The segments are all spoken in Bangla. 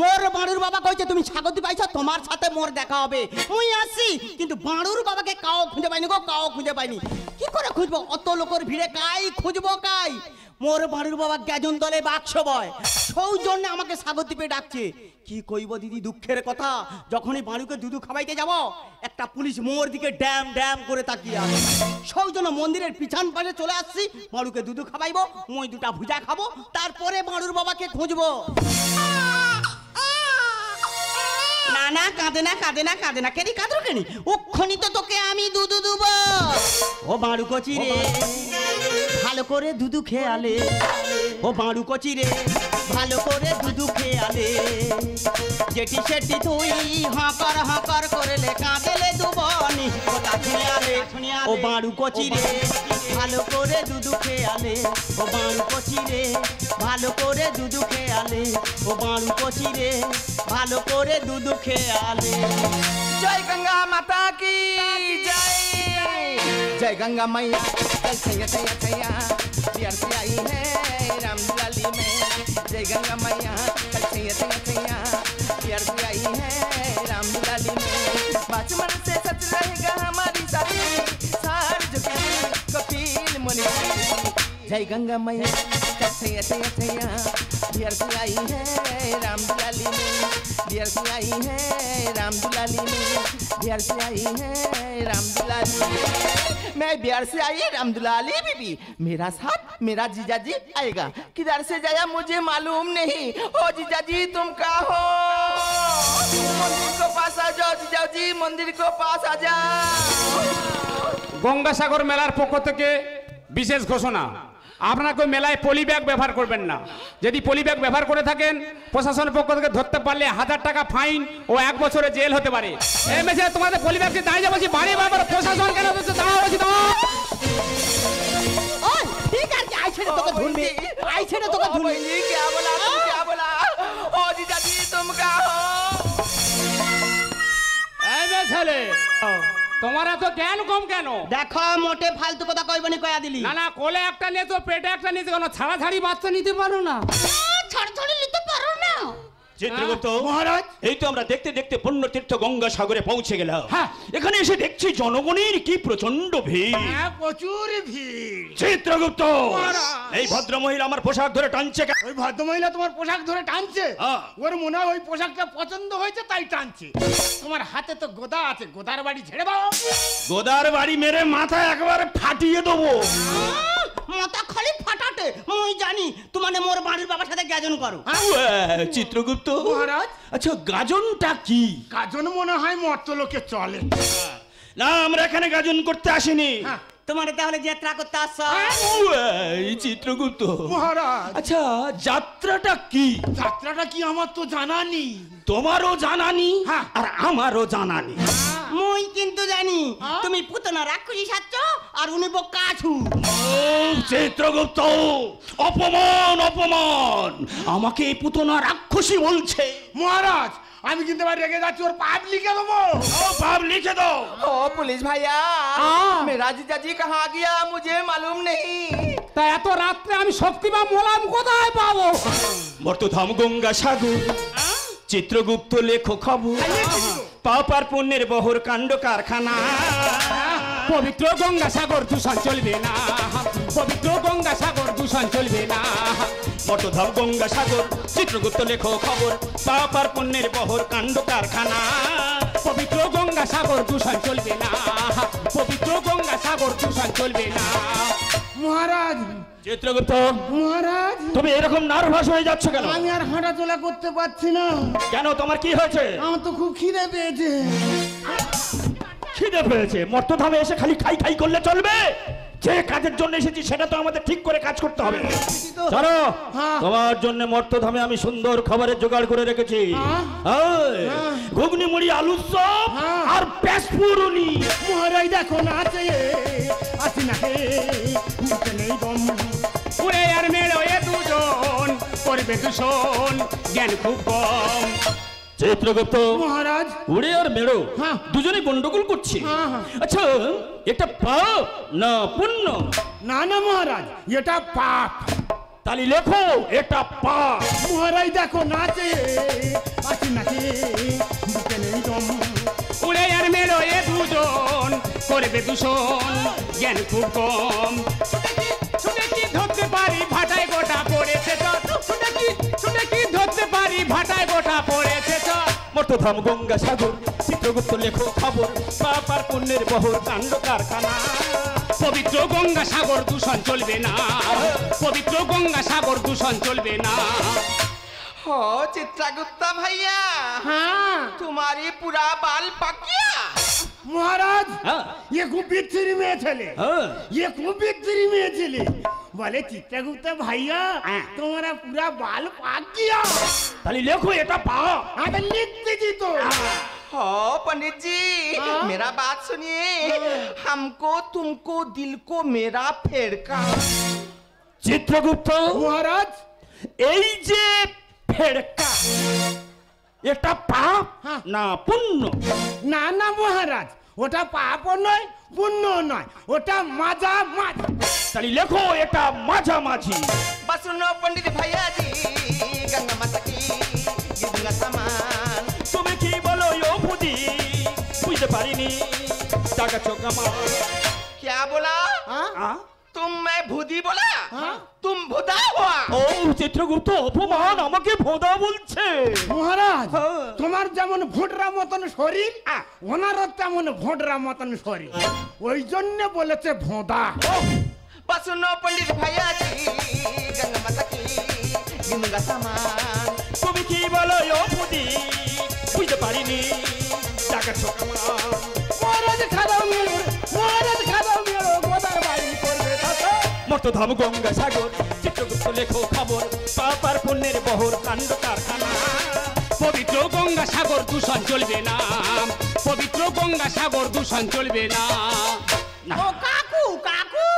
মোর বাড়ুর বাবা কইছে তুমি স্বাগত পাইছো, তোমার সাথে মোর দেখা হবে। মুই আসি, কিন্তু বাড়ুর বাবাকে কাও খুঁজে পাইনি গো, কাও খুঁজে পাইনি। কি করে খুঁজবো? অত লোকের ভিড়ে কাই খুঁজবো কাই? মোর বাড়ুর বাবা গ্যাজন দলে বাক্স বয়, সৌজন্যে আমাকে স্বাগত পেয়ে ডাকছে। কি কইব দিদি, দুঃখের কথা। যখনই বাড়ুকে দুধু খাওয়াইতে যাব, একটা পুলিশ মোর দিকে ড্যাম ড্যাম করে তাকিয়ে আছে। সৌজন্য মন্দিরের পিছন পাশে চলে আসছি, বাড়ুকে দুধু খাওয়াইবো, মই দুটা ভুজা খাবো, তারপরে বাড়ুর বাবাকে খুঁজবো। না না, কাঁদে না, কাঁদে না, কাঁদে না। কেনি কাঁদো কেনি? ওক্ষণি তো তোকে আমি দুধু দুবো। ও বাড়ু কচি রে, ভালো করে দুধু খেয়ালে। ও বাড়ু কচি রে, ভালো করে দুধু খেয়ালে। যেটি সেটি তুই হাঁকার হাঁকার করলে, কাঁদেলে দুবনি কথা শুনিয়ালে। ও বাড়ু কচি রে, ভালো করে দুধু খেয়ালে। ও বাড়ু কচি রে, ভালো করে দুধু খেয়ালে। ও বাড়ু কচি রে, ভালো করে দুধু খেয়ালে। जय गंगा माता की जय। जय गंगा मैया कल छैया छैया छैया प्यार से आई है रामलाली में। जय गंगा मैया कल छैया छैया छैया प्यार से आई है रामलाली में। बचपन से सच रहेगा हमारी साथी, सार जुगे कपिल मुनि। जय गंगा मैया कल छैया छैया छैया प्यार से आई है रामलाली में। प्यार से आई है रामदुलाली में। बिहार से आई है रामदुलाली। मैं बिहार से आई रामदुलाली बीबी। मेरा साथ मेरा जीजा जी आएगा। किधर से जाया मुझे मालूम नहीं। ओ जीजा जी तुम कहाँ हो? मंदिर को पास आ जाओ जीजा जी, मंदिर को पास आ जाओ। গঙ্গাসাগর মেলার পক্ষ থেকে বিশেষ ঘোষণা, আপনাকে মেলায় পলি ব্যাগ ব্যবহার করবেন না। যদি পলি ব্যাগ ব্যবহার করে থাকেন, প্রশাসনের পক্ষ থেকে ধরতে পারলে 1000 টাকা ফাইন ও 1 বছরের জেল হতে পারে। এই মেসে তোমাদের পলি ব্যাগকে দাঁড়িয়ে যাবো, বাড়ি বাবার প্রশাসন কেন দাঁড়াবো? ওই ঠিক আছে, আইছে না তোকে ধরবে, আইছে না তোকে ধরবে। क्या बोला तुम, क्या बोला? ओ जीजा जी तुम कहाँ हो? এই মেছেলে তোমার এত জ্ঞান কম কেন? দেখো মোটে ফালতু কথা কইবনি, কয়া দিলি। না না, কোলে একটা নিয়ে তো পেটে একটা নিতে কেন? ছাড়াছাড়ি বাচ্চা নিতে পারো না? ছাড়ছাড়ি নিতে পারো না? চিত্রগুপ্ত মহারাজ, এই তো আমরা দেখতে দেখতে পুণ্যতীর্থ গঙ্গাসাগরে পৌঁছে গেলাম। এখানে এসে দেখছি জনগণের কি প্রচন্ড ভিড়। প্রচুর ভিড়। চিত্রগুপ্ত, এই ভদ্র মহিলা আমার পোশাক ধরে টানছে। ওই ভদ্র মহিলা তোমার পোশাক ধরে টানছে? ওর মনে হয় ওই পোশাকটা পছন্দ হয়েছে তাই টানছে। তোমার হাতে তো গোদা আছে, গোদার বাড়ি ঝেড়ে দাও। গোদার বাড়ি মেরে মাথা একবারে ফাটিয়ে দেবো। মাথা খালি ফাটাতে মুই জানি তোমারে মোর বাড়ির বাবার সাথে গাজন করো। চিত্রগুপ্ত মহারাজ, আচ্ছা গাজনটা কি? গাজন মনে হয় মর্ত লোকে চলে না, আমরা এখানে গাজন করতে আসিনি। তোমার তাহলে যাত্রা করতে আসছো? চিত্রগুপ্ত মহারাজ, আচ্ছা যাত্রাটা কি? যাত্রাটা কি আমার তো জানা নেই। তোমারও জানা নেই আর আমারও জানা নেই। মুই কিন্তু জানি তুমি পুতনা রাক্ষসী সাচ্ছ আর উনি কাছু। চিত্রগুপ্ত, অপমান অপমান! আমাকে পুতনা রাক্ষসী বলছে। মহারাজ, আমি কিন্তু রেগে যাচ্ছি, ওর পাপ লিখে দেবো। ও পাপ লিখে দাও। ओ पुलिस भैया, मेरा जीजा जी कहाँ गया मुझे मालूम नहीं। তা এত রাত্রে আমি শক্তি বা মোলাম কোথায় পাবো? মর্তধাম গঙ্গাসাগর, চিত্রগুপ্ত লেখো খবর, পাপ আর পুণ্যের বহর কাণ্ড কারখানা। পবিত্র গঙ্গাসাগর দূষণ চলবে না, পবিত্র গঙ্গাসাগর দূষণ চলবে না। মর্তধাম গঙ্গাসাগর, চিত্রগুপ্ত লেখো খবর, পাপ আর পুণ্যের বহর কাণ্ড কারখানা। পবিত্র গঙ্গাসাগর দূষণ চলবে না, পবিত্র গঙ্গাসাগর দূষণ চলবে না। মহারাজ, চিত্রগুপ্ত মহারাজ, তুমি এরকম নার্ভাস হয়ে যাচ্ছ কেন? আমি আর হাঁটা চলা করতে পারছি না। কেন, তোমার কি হয়েছে? আমার তো খুব খিদে পেয়েছে। খিদে পেয়েছে? মর্তধামে এসে খালি খাই খাই করলে চলবে? যে কাজের জন্য এসেছি সেটা তো আমাদের ঠিক করে কাজ করতে হবে। চলো, তোমার জন্য মর্তধামে আমি সুন্দর খাবারের জোগাড় করে রেখেছি। ঘুগনি মুড়ি আলুর চপ আর পেঁচপুরুনি। মহারাজ দেখো না, আছে আসি না হে, নেই দম। উড়ে আর মেড়ো এ দুজন করবে দূষণ, জ্ঞান খুব কম। চিত্রগুপ্ত মহারাজ, উড়ে আর মেড়ো দুজনে গন্ডগোল করছে। আচ্ছা, এটা পাপ না পুণ্য? না না মহারাজ, এটা পাপ। তাহলে লেখো এটা পা। মহারাজ দেখো নাচে আছে নাচে বুকে নেই দম। উড়ে আর মেলো এ দুজন করবে দূষণ জ্ঞান খুব কম। ছুটে কি ধরতে পারি ভাটায় গোটা পড়েছে তো। ছুটে কি ধরতে পারি ভাটায় গোটা পড়েছে তো। মর্তধাম গঙ্গাসাগর চিত্রগুপ্ত লেখো খবর পাপ আর পুণ্যের বহর কাণ্ড কারখানা। পবিত্র গঙ্গা সাগর দূষণ চলবে না। পবিত্র গঙ্গা সাগর দূষণ চলবে না। हो चित्रगुप्ता भैया हाँ तुम्हारी पूरा बाल पक गया। महाराज हाँ। ये खूब बिच्छरी में चले हाँ। ये खूब बिच्छरी में चले बोले चित्रगुप्ता भैया हाँ। तुम्हारा पूरा बाल पाक गया। তাহলে লেখো এটা পা। हाँ तो लिख दीजिए तो हो पंडित जी हाँ? मेरा बात सुनिए हमको तुमको दिल को मेरा फेरका। চিত্রগুপ্ত महाराज এই যে ফেরকা এটা পাপ হ্যাঁ। না পুণ্য? না না মহারাজ ওটা পাপ নয় পুণ্য নয় ওটা মাজা মাজা। তাহলে লেখো এটা মাঝামাঝি। बस सुनो पंडित भैया जी गंगा माता की गिरना सामान। তুমি কি বলো ও বুদ্ধি বুঝতে পারিনি টাকা চোখা মা। क्या बोला हाँ? तुम मैं भूदी बोला हाँ? तुम भूदा हुआ। ও চিত্রগুপ্ত অপমান আমাকে ভোদা বলছে। মহারাজ তোমার যেমন ভোটরা মতন শরীর ওনারও তেমন ভোটরা মতন শরীর ওই জন্য বলেছে ভোঁদা। बस सुनो पंडित भैया जी गंगा माता की गिरना सामान। তুমি কি বলো ও বুদ্ধি বুঝতে পারিনি টাকা চোখা মা। মহারাজ খাদাও মেরো মহারাজ খাদাও মেরো গোদার বাড়ি করবে থাকো। মর্তধাম গঙ্গাসাগর চিত্রগুপ্ত লেখো খবর পাপ আর পুণ্যের বহর কাণ্ড কারখানা। পবিত্র গঙ্গা সাগর দূষণ চলবে না। পবিত্র গঙ্গা সাগর দূষণ চলবে না। ও কাকু কাকু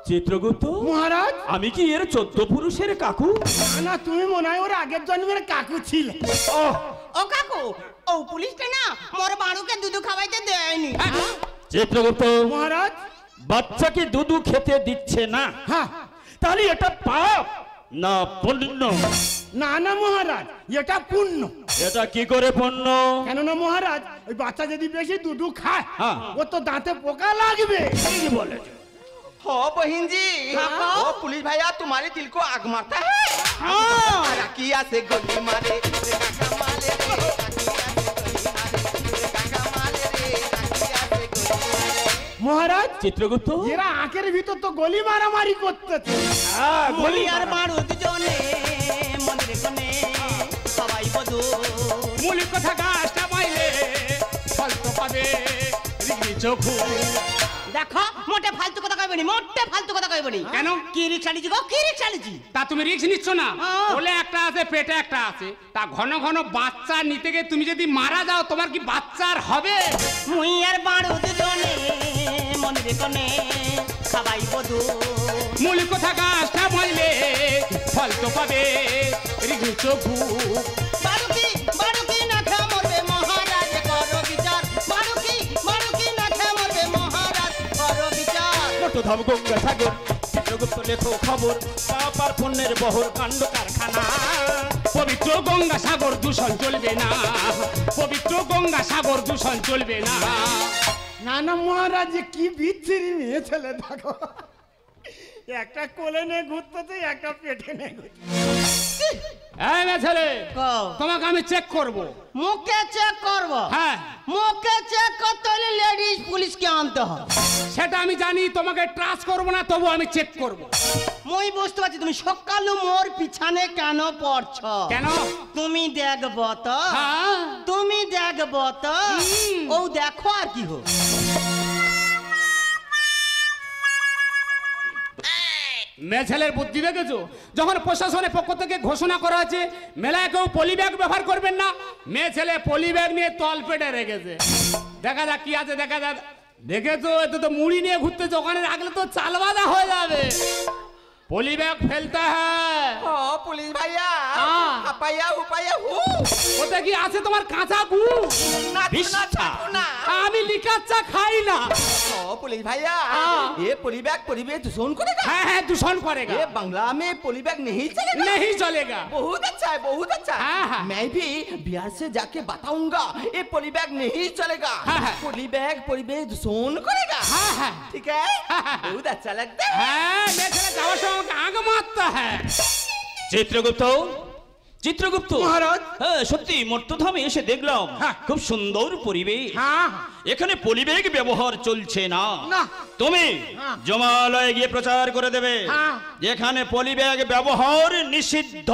চিত্রগুপ্ত মহারাজ আমি কি এর 14 পুরুষের কাকু? না না তুমি মনে হয় ওর আগের জন্মের কাকু ছিলে। ওহ, ও কাকু ও পুলিশটা না মোর বাড়ুকে দুধ খাওয়াইতে দেয়নি। চিত্রগুপ্ত মহারাজ বাচ্চাকে দুধু খেতে দিচ্ছে না হ্যাঁ তাহলে এটা পাপ না পুণ্য? না না মহারাজ এটা পুণ্য। এটা কি করে পুণ্য? কেননা মহারাজ ওই বাচ্চা যদি বেশি দুধু খায় হ্যাঁ। ও তো দাঁতে পোকা লাগবে। কি বলে? हो बहन जी हाँ? वो पुलिस भैया तुम्हारे दिल को आग मारता है। हाँ। राकिया से गोली मारे रे काका माले रे काका माले रे राकिया से गोली मारे। মহারাজ চিত্রগুপ্ত এরা আঁকের ভিতর তো গলি মারামারি করতেছে। হ্যাঁ, মুই গলি আর মারা। বাড়ুত জনে মন্দিরে কোনে সবাই বধু। মূলিক কথা গাছটা পাইলে ফল তো পাবে রিগি চোখু। দেখো মোটে ফালতু কথা কইবনি মোটে ফালতু কথা কইবনি। কেন? কি রিক্সা নিছি গো কি রিক্সা নিছি? তা তুমি রিস্ক নিচ্ছ না? হ্যাঁ। বলে একটা আছে পেটে একটা আছে। তা ঘন ঘন বাচ্চা নিতে গিয়ে তুমি যদি মারা যাও তোমার কি বাচ্চার হবে? মুই আর বাড়ুত জনে মন্দিরে কোনে সবাই বধু। মূলিক কথা গাছটা পাইলে ফল তো পাবে রিগি চোখু। বাড়ুকি না খেয়ে মরবে মহারাজ করো বিচার। বাড়ুকি না খেয়ে মরবে মহারাজ করো বিচার। মর্তধাম গঙ্গাসাগর চিত্রগুপ্ত লেখো খবর পাপ আর পুণ্যের বহর কাণ্ড কারখানা। পবিত্র গঙ্গা সাগর দূষণ চলবে না। পবিত্র গঙ্গা সাগর দূষণ চলবে না। না না মহারাজ এ কি বিচ্ছিরি মেয়ে ছেলে দেখো একটা কোলে নিয়ে ঘুরতেছে একটা পেটে নিয়ে ঘুরতেছে। এই মেয়ে ছেলে কও। তোমাকে আমি চেক করব। মুখে চেক করবো? হ্যাঁ মুখে চেক করতে হলে লেডিস পুলিশকে আনতে হবে। সেটা আমি জানি, তোমাকে ট্রাস্ট করব না, তবু আমি চেক করব। মই বুঝতে পারছি তুমি সকালে মোর পিছনে কেন পড়ছ। কেন? তুমি দেখবো তো হ্যাঁ। তুমি দেখবো তো ও দেখো আর কি হোক। মেয়ে ছেলের বুদ্ধি দেখেছো? যখন প্রশাসনের পক্ষ থেকে ঘোষণা করা আছে মেলায় কেউ পলি ব্যাগ ব্যবহার করবেন না, মেয়ে ছেলে পলি ব্যাগ নিয়ে তল পেটে রেখেছে। দেখা যাক কি আছে, দেখা যাক। দেখেছো, এতে তো মুড়ি নিয়ে ঘুরতেছে, ওখানে রাখলে তো চাল বাঁধা হয়ে যাবে। पॉली बैग फैलता है ও পুলিশ ভাইয়া হ্যাঁ। হাপাইয়া হুপাইয়া হু ওটা কি আছে তোমার কাঁচা গু বিষ্ঠা না আমি লিকার চা খাই না ও পুলিশ ভাইয়া হ্যাঁ। ये पोली बैग परिवेश दूषण करेगा হ্যাঁ হ্যাঁ দূষণ করেगा ये बांग्ला में पोली बैग नहीं चलेगा नहीं चलेगा बहुत अच्छा है बहुत अच्छा हाँ, हाँ। मैं भी बिहार से जाके बताऊंगा ये पोली बैग नहीं चलेगा हाँ, हाँ। पोली बैग परिवेश दूषण करेगा हाँ, हाँ। ठीक है हाँ, हाँ। बहुत अच्छा लगता है হ্যাঁ মেয়েছেলে যাওয়ার সময় আমাকে আগ মারতে হ্যাঁ চিত্রগুপ্ত চিত্রগুপ্ত মহারাজ। হ্যাঁ সত্যি মর্তধামে এসে দেখলাম হ্যাঁ। খুব সুন্দর পরিবেশ হ্যাঁ এখানে পলিব্যাগ ব্যবহার চলছে না না। তুমি হ্যাঁ। জমালয়ে গিয়ে প্রচার করে দেবে হ্যাঁ। যেখানে পলিব্যাগ ব্যবহার নিষিদ্ধ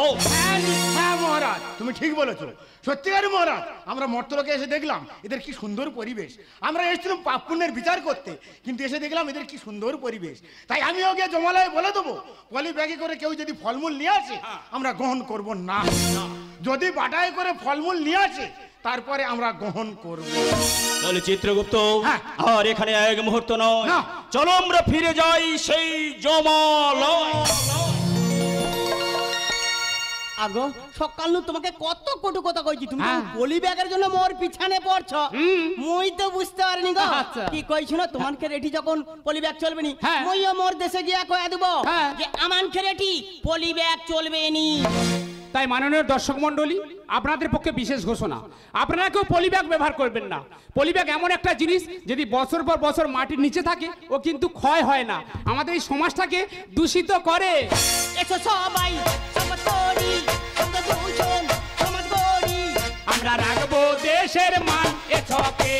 হ্যাঁ মহারাজ তুমি ঠিক বলেছো সত্যিকার মহারাজ আমরা মর্তলোকে এসে দেখলাম এদের কি সুন্দর পরিবেশ আমরা এসেছিলাম পাপ পুণ্যের বিচার করতে কিন্তু এসে দেখলাম এদের কি সুন্দর পরিবেশ তাই আমিও গিয়ে জমালয়ে বলে দেবো পলি ব্যাগে করে কেউ যদি ফলমূল নিয়ে আসে আমরা গ্রহণ করব না যদি বাটায় করে ফলমূল নিয়ে আসে তারপরে আমরা গ্রহণ করব তাহলে চিত্রগুপ্ত হ্যাঁ। আর এখানে এক মুহূর্ত নয় না। চলো আমরা ফিরে যাই সেই জমালয় আগো সকাল তোমাকে কত কটু কথা কইছি তুমি হ্যাঁ। পলি ব্যাগের জন্য মোর পিছনে পড়ছ মুই তো বুঝতে পারিনি গো আচ্ছা। কি কইছ না তোমাকে রেটি যখন পলি ব্যাগ চলবে নি হ্যাঁ। মুইও মোর দেশে গিয়া কয়া দেব হ্যাঁ। যে আমানকে রেটি পলি ব্যাগ চলবে নি তাই মাননীয় দর্শক মণ্ডলী আপনাদের পক্ষে বিশেষ ঘোষণা আপনারা কেউ পলি ব্যাগ ব্যবহার করবেন না পলি ব্যাগ এমন একটা জিনিস যদি বছর পর বছর মাটির নিচে থাকে ও কিন্তু ক্ষয় হয় না আমাদের এই সমাজটাকে দূষিত করে এসো সবাই সমাজ করি সঙ্গে দূষণ সমাজ করি আমরা রাখবো দেশের মান এ ছকে